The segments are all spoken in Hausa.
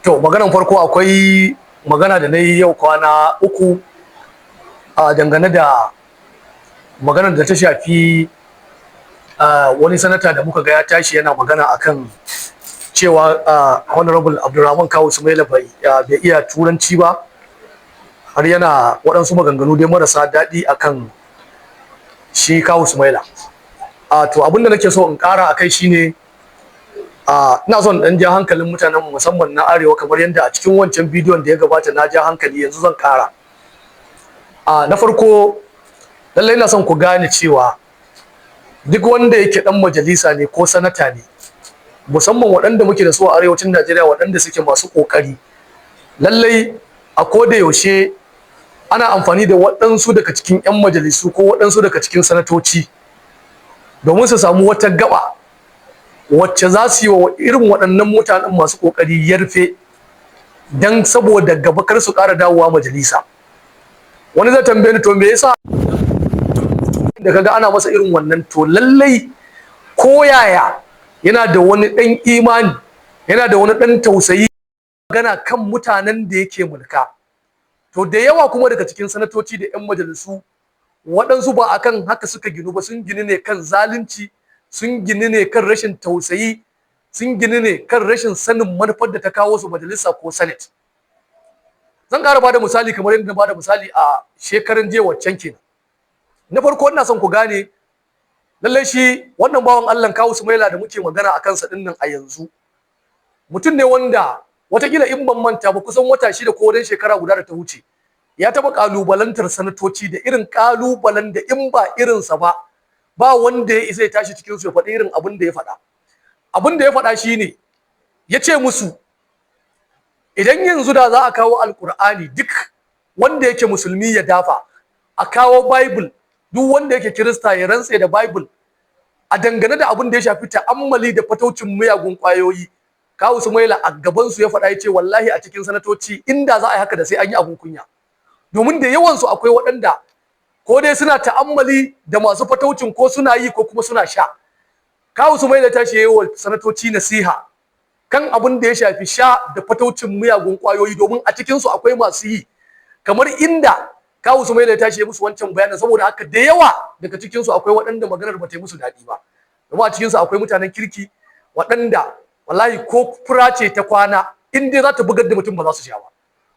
To maganan farko akwai magana da na yi yau kwana uku a dangane da maganar da ta shafi wani sanata da muka ga ya tashi yana magana akan cewa honorable Abdulrahman Kawu Sumaila bai iya turanci ba, har yana waɗansu maganganu dai marasa daɗi akan shi Kawu Sumaila. To abin da nake so in ƙara akai shine ina son dan ja hankalin mutanen musamman na arewa, kamar yadda a cikin wancan bidiyon da ya gabata na ja hankali, yanzu zan ƙara. Na farko lallai ina son ku gane cewa duk wanda yake dan majalisa ne ko sanata ne, musamman waɗanda muke da su a arewacin Najeriya waɗanda suke masu ƙoƙari, lallai a koda yaushe ana amfani da waɗansu daga cikin 'yan majalisu ko waɗansu daga cikin sanatoci domin su samu wata gaba wacce za su yi wa irin waɗannan mutanen masu ƙoƙari yarfe don saboda gaba kar su ƙara dawowa majalisa. Wani zai tambaye ni, to me yasa da kaga ana masa irin wannan? To lallai ko yaya yana da wani ɗan imani, yana da wani ɗan tausayi magana kan mutanen da yake mulka. To da yawa kuma daga cikin sanatoci da 'yan majalisu waɗansu ba akan haka suka ginu ba, sun ginu ne kan zalunci, sun gini ne kan rashin tausayi, sun gini ne kan rashin sanin manufar da ta kawo su majalisa ko senate. Zan ƙara bada misali kamar yadda na bada misali a shekaran jiya waccan kenan. Na farko ina son ku gane lallai shi wannan bawan Allah Kawu Sumaila da muke magana a kansa ɗin nan a yanzu, mutum ne wanda watakila in ban manta ba kusan wata 6 ko wani shekara guda da ta wuce ya taɓa ƙalubalantar sanatoci da irin ƙalubalen da in ba irinsa ba wanda ya isa ya tashi cikin su ya faɗi irin abin da ya faɗa. Abin da ya faɗa shine ya ce musu idan yanzu da za a kawo alkur'ani duk wanda yake musulmi ya dafa, a kawo bible duk wanda yake kirista ya rantse da bible a dangane da abin da ya shafi ta'ammali da fataucin miyagun ƙwayoyi, Kawu Sumaila a gaban su ya faɗa ya ce wallahi a cikin sanatoci inda za a yi haka da sai an yi abun kunya, domin da yawan su akwai waɗanda ko dai suna ta'ammali da masu fataucin ko suna yi ko kuma suna sha. Kawu Sumaila tashi yayi wa sanatoci nasiha kan abin da ya shafi sha da fataucin miyagun ƙwayoyi, domin a cikin su akwai masu yi, kamar inda Kawu Sumaila tashi ya musu wancan bayanin. Saboda haka da yawa daga cikin su akwai waɗanda maganar ba ta yi musu daɗi ba, domin a cikin su akwai mutanen kirki waɗanda wallahi ko fura ce ta kwana in dai za ta bugar da mutum ba za su sha ba,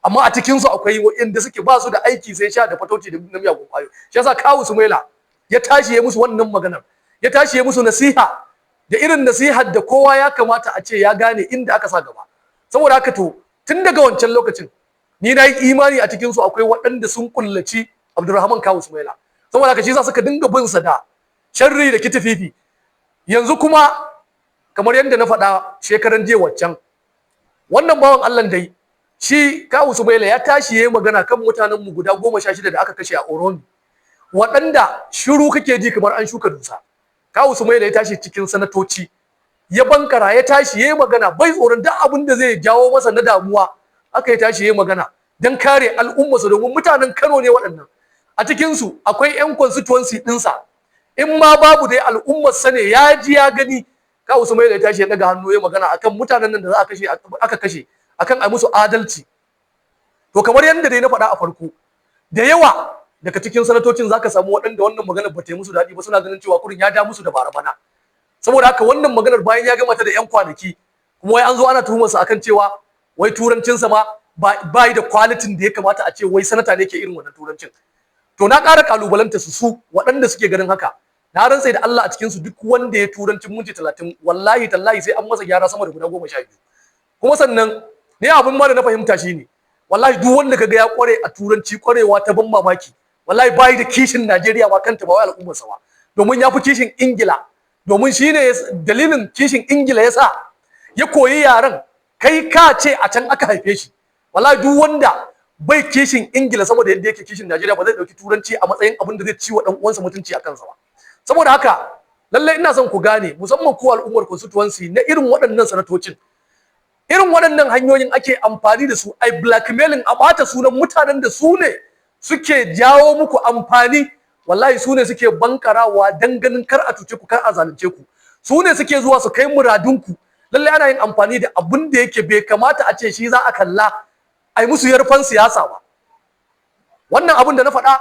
amma a cikin su akwai waɗanda suke ba su da aiki sai sha da fatauci da miyagun ƙwayoyi. Shi yasa Kawu Sumaila ya tashi ya musu wannan maganar, ya tashi ya musu nasiha da irin nasihar da kowa ya kamata a ce ya gane inda aka sa gaba. Saboda haka to tun daga wancan lokacin ni na yi imani a cikin su akwai waɗanda sun kullaci Abdulrahman Kawu Sumaila. Saboda haka shi yasa suka dinga bin sa da sharri da kitififi. Yanzu kuma kamar yadda na faɗa shekaran jiya waccan, wannan bawan Allah dai shi Kawu Sumaila ya tashi yayi magana kan mutanen mu guda 16 da aka kashe a Oromi, waɗanda shiru kake ji kamar an shuka dusa. Kawu Sumaila ya tashi cikin sanatoci ya bankara, ya tashi yayi magana bai tsoron duk abin da zai jawo masa na damuwa, aka ya tashi yayi magana dan kare al'ummarsa, domin mutanen Kano ne waɗannan. A cikin su akwai 'yan constituency ɗinsa, in ma babu dai al'ummar sa ne ya ji ya gani. Kawu Sumaila ya tashi ya daga hannu ya magana akan mutanen nan da za aka kashe akan ai musu adalci. To kamar yadda dai na faɗa a farko, da yawa daga cikin sanatocin zaka samu waɗanda wannan maganar ba ta yi musu daɗi ba, suna ganin cewa kurin ya ja musu da bana. Saboda haka wannan maganar bayan ya gama ta da 'yan kwanaki kuma wai an zo ana tuhumar sa akan cewa wai turancinsa ma ba yi da kwalitin da ya kamata a ce wai sanata ne ke irin wannan turancin. To na ƙara kalubalanta su waɗanda suke ganin haka, na rantse da Allah a cikin su duk wanda ya turancin minti 30 wallahi tallahi sai an masa gyara sama da guda 12. Kuma sannan ne abin ma da na fahimta shine wallahi duk wanda kaga ya kware a turanci kwarewa ta ban mamaki, wallahi bai da kishin Najeriya ma kanta ba wai al'ummar sa ba, domin ya fi kishin Ingila, domin shine dalilin kishin Ingila yasa ya koyi yaran kai ka ce a can aka haife shi. Wallahi duk wanda bai kishin Ingila saboda yadda yake kishin Najeriya ba zai dauki turanci a matsayin abin da zai ciwa dan uwansa mutunci a kansa ba. Saboda haka lallai ina son ku gane, musamman ku al'ummar constituency na irin waɗannan sanatocin, irin waɗannan hanyoyin ake amfani da su ai blackmailing, a bata sunan mutanen da su ne suke jawo muku amfani. Wallahi su ne suke bankarawa dan ganin kar a cuce ku, kar a zalunce ku, su ne suke zuwa su kai muradunku. lalle ana yin amfani da abin da yake bai kamata a ce shi za a kalla ai musu yarfan siyasa ba. Wannan abin da na faɗa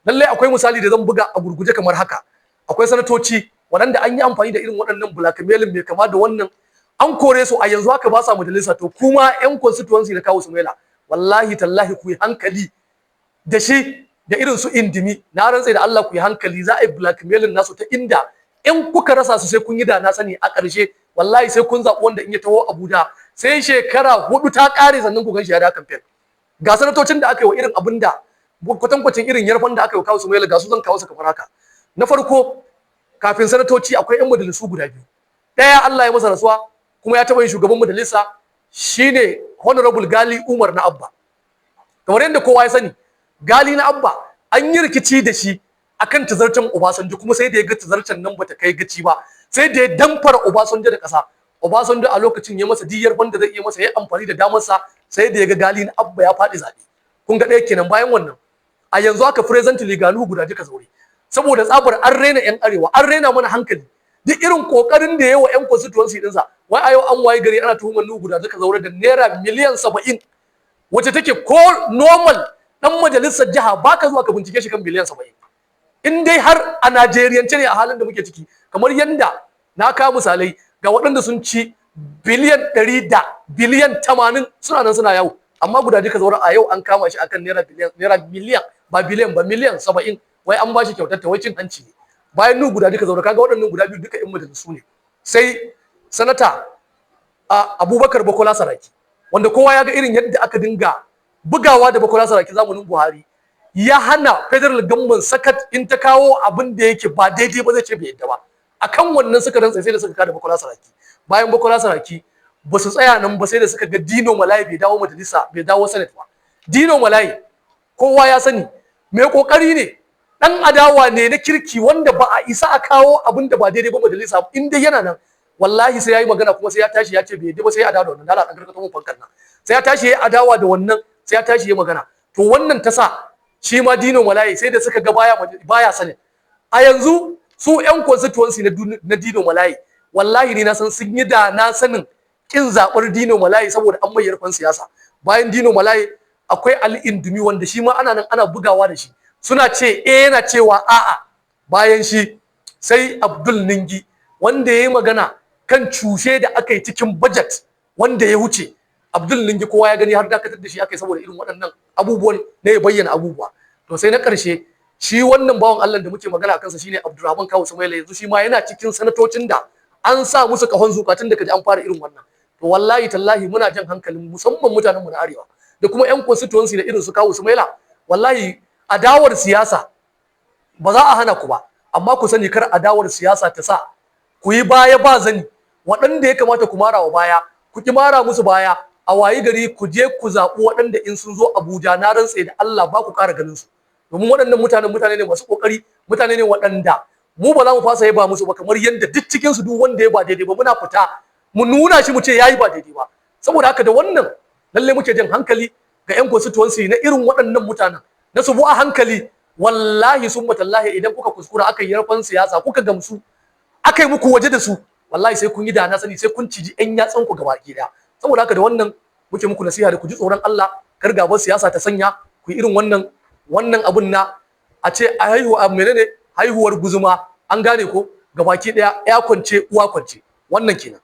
lalle akwai misali da zan buga a gurguje kamar haka. Akwai sanatoci waɗanda an yi amfani da irin waɗannan blackmailing mai kama da wannan, an kore su a yanzu haka ba sa majalisa. To kuma yan constituency da kawo Sumaila, wallahi tallahi ku yi hankali da shi da irin su indimi, na rantsa da Allah ku yi hankali, za a yi blackmailing nasu ta inda in kuka rasa su sai kun yi da na sani a ƙarshe. Wallahi sai kun zaɓi wanda in ya taho Abuja sai shekara 4 ta ƙare sannan ku gan shi ya da campaign. Ga sanatocin da aka yi wa irin abin da kwatankwacin irin yarfan da aka yi wa kawo Sumaila, ga su zan kawo su kamar haka. Na farko, kafin sanatoci akwai 'yan majalisu guda biyu. Ɗaya Allah ya masa rasuwa kuma ya taɓa yin shugaban majalisa, shine Honorable Gali Umar na Abba. Kamar yadda kowa ya sani, Gali na Abba an yi rikici da shi akan tazarcen Obasanjo, kuma sai da ya ga tazarcen nan bata kai gaci ba, sai da ya damfara Obasanjo da ƙasa. Obasanjo a lokacin ya masa diyar banda zai iya masa, ya amfani da damarsa, sai da ya ga Gali na Abba ya faɗi zaɓe. Kun ga ɗaya kenan. Bayan wannan, a yanzu haka presently Galu guda duka zaure, saboda tsabar an raina 'yan arewa, an raina mana hankali. Duk irin kokarin da yawa 'yan constituency dinsa, wai a yau an waye gari ana tuhumar Nuhu guda duka zaure da naira miliyan 70, wacce take ko normal dan majalisar jiha baka zuwa ka bincike shi kan miliyan 70. In dai har a Najeriyance ne a halin da muke ciki, kamar yanda na kawo misalai ga waɗanda sun ci biliyan 100 da biliyan 80 suna nan suna yawo, amma guda duka zaure a yau an kama shi akan naira miliyan ba biliyan ba miliyan 70, wai an bashi kyautar ta, wai cin hanci ne. Bayan Nuhu guda duka zaure, kaga waɗannan guda biyu duka 'yan majalisu ne. Sai sanata Abubakar Bakola Saraki, wanda kowa ya ga irin yadda aka dinga bugawa da Bakola Saraki zamanin Buhari, ya hana federal government sakat in ta kawo abin da yake ba daidai ba zai ce bai yadda ba. Akan wannan suka rantsa sai da suka kada Bakola Saraki. Bayan Bakola Saraki ba su tsaya nan ba, sai da suka ga Dino Malaye bai dawo majalisa, bai dawo senate ba. Dino Malaye kowa ya sani mai kokari ne, dan adawa ne na kirki, wanda ba a isa a kawo abin da ba daidai ba majalisa. In dai yana nan, wallahi sai yayi magana, kuma sai ya tashi ya ce bai yadda ba, sai ya adawa da wannan. Dala dan karkato mun fankan nan, sai ya tashi ya adawa da wannan, sai ya tashi ya magana. To wannan ta sa shi ma Dino Malaye sai da suka ga baya sanin. A yanzu su ƴan constituency na Dino Malaye, wallahi ni na san sun yi da na sanin kin zabar Dino Malaye saboda an mai yarfan siyasa. Bayan Dino Malaye akwai Ali Indumi, wanda shi ma ana nan ana bugawa da shi, suna ce yana cewa a'a. Bayan shi sai Abdul Ningi, wanda yayi magana kan cushe da aka yi cikin budget wanda ya wuce. Abdul Ningi kowa ya gani har dakatar da shi aka yi saboda irin waɗannan abubuwan ne, ya bayyana abubuwa. To sai na ƙarshe, shi wannan bawan Allah da muke magana kansa shine Abdurrahman Kawu Sumaila, yanzu shi ma yana cikin sanatocin da an sa musu kahon zukatun da kaji an fara irin wannan. To wallahi tallahi muna jan hankalin musamman mutanen mu na arewa da kuma ƴan constituency da irin su Kawu Sumaila. Wallahi adawar siyasa ba za a hana ku ba, amma ku sani kar adawar siyasa ta sa ku yi baya ba zani. Waɗanda ya kamata ku mara wa baya, ku ki mara musu baya, a wayi gari ku je ku zaɓi waɗanda in sun zo Abuja na rantse da Allah ba ku ƙara ganin su. Domin waɗannan mutane ne masu ƙoƙari, mutane ne waɗanda mu ba za mu fasa yaba musu ba, kamar yadda duk cikin su duk wanda ya ba daidai ba muna fita mu nuna shi mu ce yayi ba daidai ba. Saboda haka da wannan lalle muke jan hankali ga ƴan constituency na irin waɗannan mutanen, na su bu a hankali. Wallahi summa tallahi idan kuka kuskura aka yi yarfan siyasa, kuka gamsu aka yi muku waje da su, wallahi sai kun yi da na sani, sai kun ciji ƴan yatsan ku gaba ki daya. Saboda haka da wannan muke muku nasiha da ku ji tsoron Allah, kar gaban siyasa ta sanya ku yi irin wannan abun na a ce a haihuwar guzuma, an gane ko, gabaki daya ya kwance uwa kwance. Wannan kenan.